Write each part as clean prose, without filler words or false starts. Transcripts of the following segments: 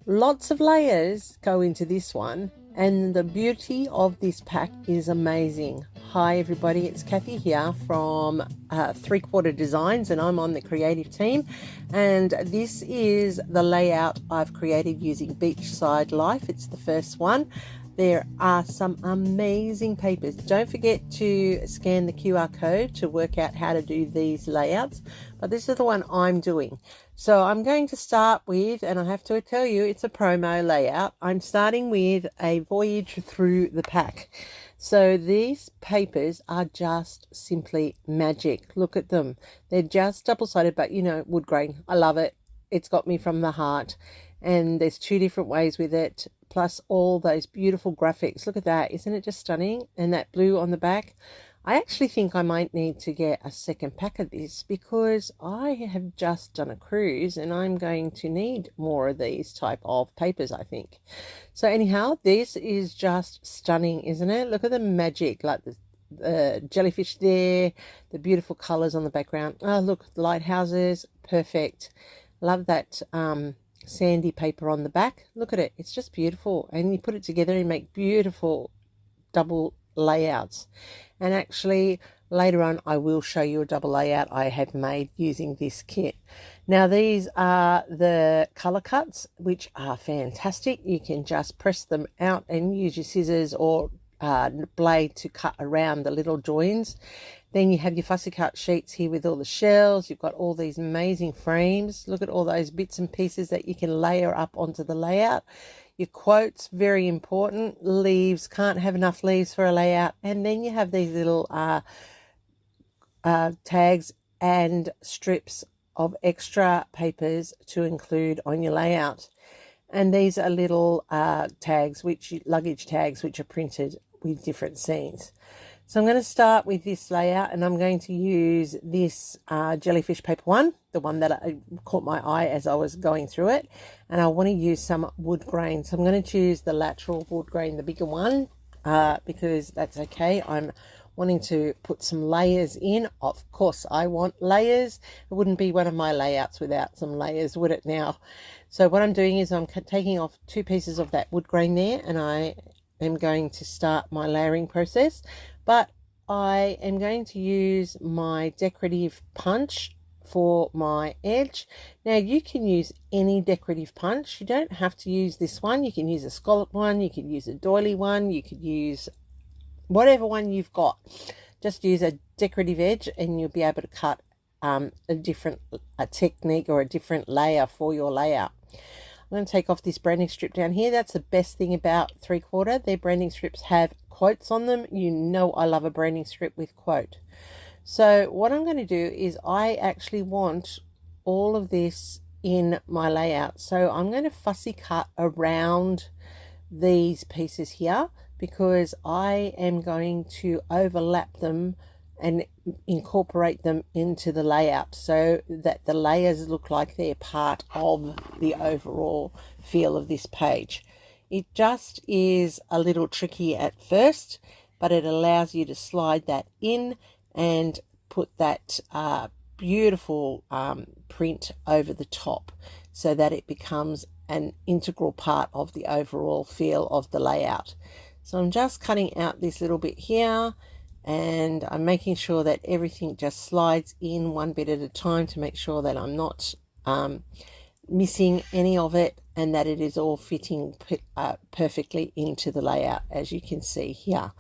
Lots of layers go into this one, and the beauty of this pack is amazing. Hi everybody, it's Kathy here from 3/4 Designs, and I'm on the creative team, and this is the layout I've created using Beachside Life. It's the first one. There are some amazing papers. Don't forget to scan the QR code to work out how to do these layouts, but this is the one I'm doing. So I'm going to start with, and I have to tell you, it's a promo layout. I'm starting with a voyage through the pack. So these papers are just simply magic. Look at them. They're just double-sided, but you know, wood grain. I love it. It's got me from the heart. And there's two different ways with it, plus all those beautiful graphics. Look at that. Isn't it just stunning? And that blue on the back. I actually think I might need to get a second pack of this because I have just done a cruise and I'm going to need more of these type of papers, I think. So anyhow, this is just stunning, isn't it? Look at the magic, like the jellyfish there, the beautiful colors on the background. Oh, look, lighthouses, perfect. Love that sandy paper on the back. Look at it. It's just beautiful. And you put it together and make beautiful double layouts. And actually later on I will show you a double layout I have made using this kit. Now these are the color cuts, which are fantastic. You can just press them out and use your scissors or blade to cut around the little joins. Then you have your fussy cut sheets here with all the shells. You've got all these amazing frames. Look at all those bits and pieces that you can layer up onto the layout. Your quotes, very important. Leaves, can't have enough leaves for a layout. And then you have these little tags and strips of extra papers to include on your layout. And these are little tags, luggage tags, which are printed with different scenes. So I'm going to start with this layout, and I'm going to use this jellyfish paper one, the one that caught my eye as I was going through it. And I want to use some wood grain. So I'm going to choose the lateral wood grain, the bigger one, because that's okay. I'm wanting to put some layers in. Of course, I want layers. It wouldn't be one of my layouts without some layers, would it now? So what I'm doing is I'm taking off 2 pieces of that wood grain there, and I am going to start my layering process. But I am going to use my decorative punch for my edge. Now you can use any decorative punch. You don't have to use this one. You can use a scallop one, you could use a doily one, you could use whatever one you've got. Just use a decorative edge and you'll be able to cut a technique or a different layer for your layout. I'm going to take off this branding strip down here. That's the best thing about 3/4. Their branding strips have quotes on them. You know I love a branding strip with quote. So what I'm going to do is I actually want all of this in my layout. So I'm going to fussy cut around these pieces here because I am going to overlap them and incorporate them into the layout so that the layers look like they're part of the overall feel of this page. It just is a little tricky at first, but it allows you to slide that in and put that beautiful print over the top so that it becomes an integral part of the overall feel of the layout. So I'm just cutting out this little bit here, and I'm making sure that everything just slides in one bit at a time to make sure that I'm not missing any of it and that it is all fitting perfectly into the layout, as you can see here.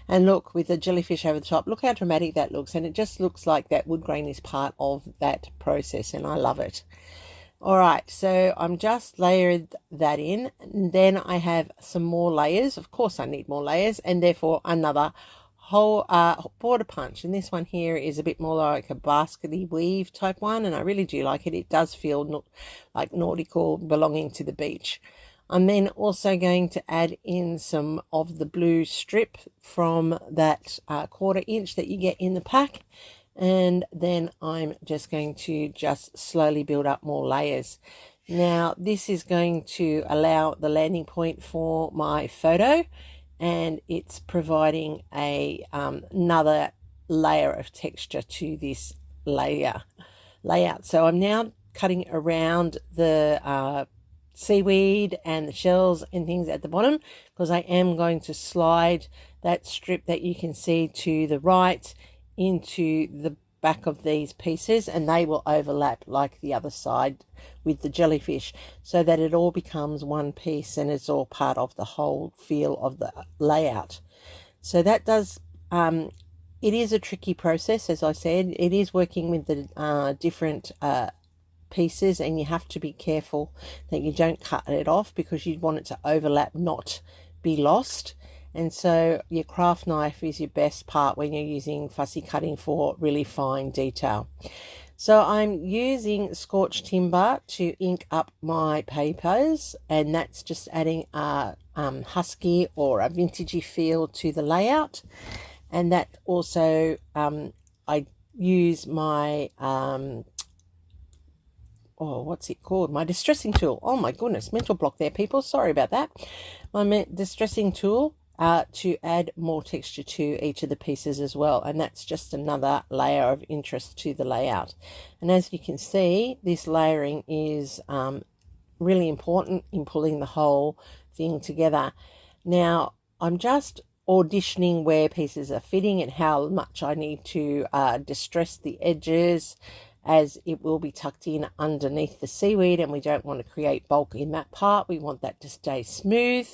And look, with the jellyfish over the top, look how dramatic that looks, and it just looks like that wood grain is part of that process, and I love it. All right, so I'm just layered that in, and then I have some more layers. Of course I need more layers, and therefore another whole border punch. And this one here is a bit more like a baskety weave type one, and I really do like it. It does feel like nautical, belonging to the beach. I'm then also going to add in some of the blue strip from that 1/4 inch that you get in the pack, and then I'm just going to just slowly build up more layers. Now this is going to allow the landing point for my photo, and it's providing another layer of texture to this layout. So I'm now cutting around the seaweed and the shells and things at the bottom, because I am going to slide that strip that you can see to the right into the back of these pieces, and they will overlap like the other side with the jellyfish, so that it all becomes one piece and it's all part of the whole feel of the layout. So that does it is a tricky process, as I said. It is working with the different pieces, and you have to be careful that you don't cut it off, because you want it to overlap, not be lost. And so your craft knife is your best part when you're using fussy cutting for really fine detail. So I'm using scorched timber to ink up my papers, and that's just adding a husky or a vintagey feel to the layout. And that also I use my what's it called? My distressing tool. Oh my goodness, mental block there, people. Sorry about that. My distressing tool to add more texture to each of the pieces as well. And that's just another layer of interest to the layout. And as you can see, this layering is really important in pulling the whole thing together. Now, I'm just auditioning where pieces are fitting and how much I need to distress the edges, as it will be tucked in underneath the seaweed, and we don't want to create bulk in that part. We want that to stay smooth.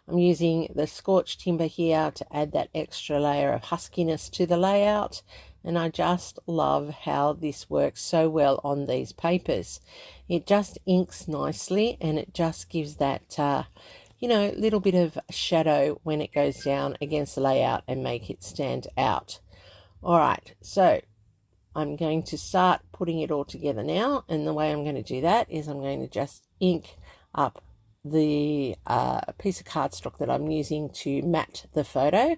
I'm using the scorched timber here to add that extra layer of huskiness to the layout, and I just love how this works so well on these papers. It just inks nicely, and it just gives that little bit of shadow when it goes down against the layout and make it stand out. All right, so I'm going to start putting it all together now, and the way I'm going to do that is I'm going to just ink up the piece of cardstock that I'm using to mat the photo.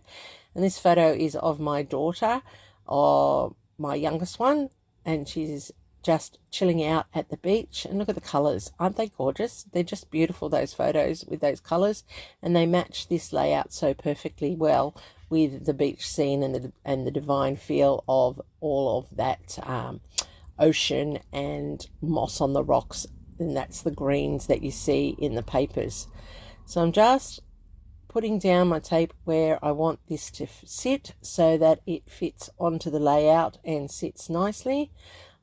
And this photo is of my daughter, or my youngest one, and she's just chilling out at the beach. And look at the colors, aren't they gorgeous? They're just beautiful, those photos with those colors, and they match this layout so perfectly well with the beach scene and the divine feel of all of that ocean and moss on the rocks, and that's the greens that you see in the papers. So I'm just putting down my tape where I want this to sit so that it fits onto the layout and sits nicely.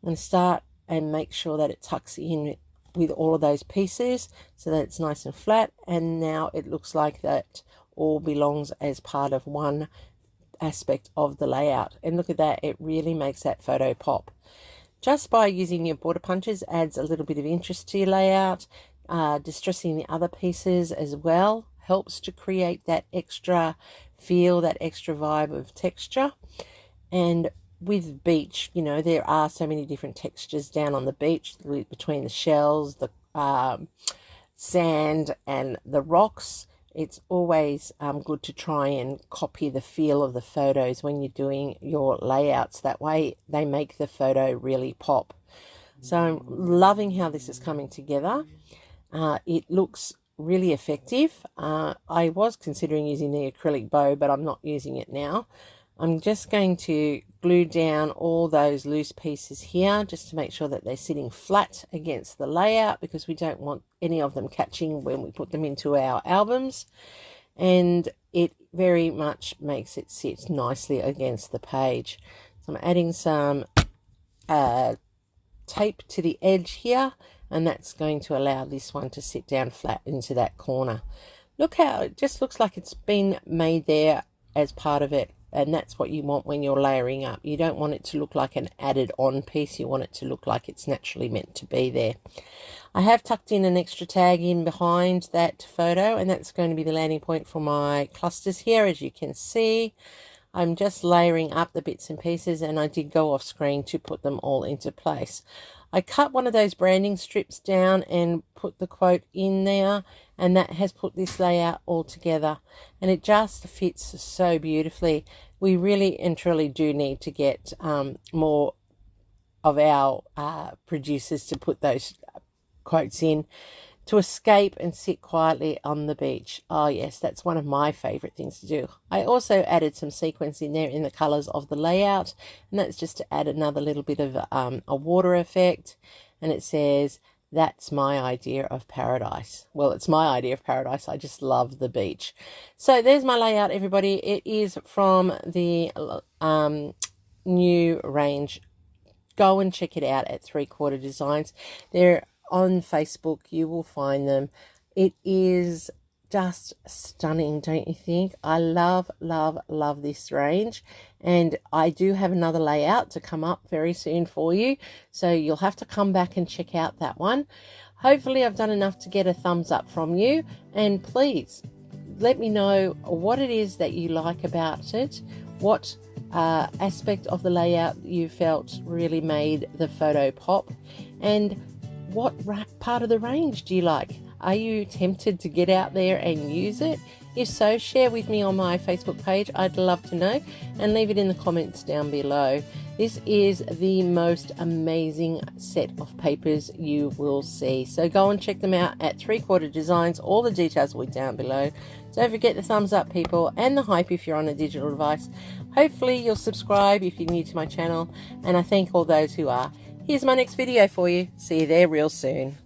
I'm going to start and make sure that it tucks in with all of those pieces so that it's nice and flat, and now it looks like that all belongs as part of one aspect of the layout. And look at that, it really makes that photo pop. Just by using your border punches adds a little bit of interest to your layout. Distressing the other pieces as well helps to create that extra feel, that extra vibe of texture. And with beach, there are so many different textures down on the beach between the shells, the sand and the rocks. It's always good to try and copy the feel of the photos when you're doing your layouts. That way they make the photo really pop. So I'm loving how this is coming together. It looks really effective. I was considering using the acrylic bow, but I'm not using it now. I'm just going to glue down all those loose pieces here just to make sure that they're sitting flat against the layout, because we don't want any of them catching when we put them into our albums. And it very much makes it sit nicely against the page. So I'm adding some tape to the edge here, and that's going to allow this one to sit down flat into that corner. Look how it just looks like it's been made there as part of it. And that's what you want when you're layering up. You don't want it to look like an added on piece. You want it to look like it's naturally meant to be there. I have tucked in an extra tag in behind that photo, and that's going to be the landing point for my clusters here. As you can see, I'm just layering up the bits and pieces, and I did go off screen to put them all into place. I cut one of those branding strips down and put the quote in there, and that has put this layout all together, and it just fits so beautifully. We really and truly do need to get more of our producers to put those quotes in to escape and sit quietly on the beach. Oh yes, that's one of my favorite things to do. I also added some sequins in there in the colors of the layout, and that's just to add another little bit of a water effect. And it says, That's my idea of paradise. Well, it's my idea of paradise. I just love the beach. So there's my layout, everybody. It is from the new range. Go and check it out at 3/4 Designs. They're on Facebook. You will find them. It is just stunning, don't you think? I love, love, love this range, and I do have another layout to come up very soon for you, so you'll have to come back and check out that one. Hopefully I've done enough to get a thumbs up from you, and please let me know what it is that you like about it, what aspect of the layout you felt really made the photo pop, and what part of the range do you like? Are you tempted to get out there and use it? If so, share with me on my Facebook page. I'd love to know, and leave it in the comments down below. This is the most amazing set of papers you will see. So go and check them out at 3/4 Designs. All the details will be down below. Don't forget the thumbs up, people, and the hype if you're on a digital device. Hopefully you'll subscribe if you're new to my channel, and I thank all those who are. Here's my next video for you. See you there real soon.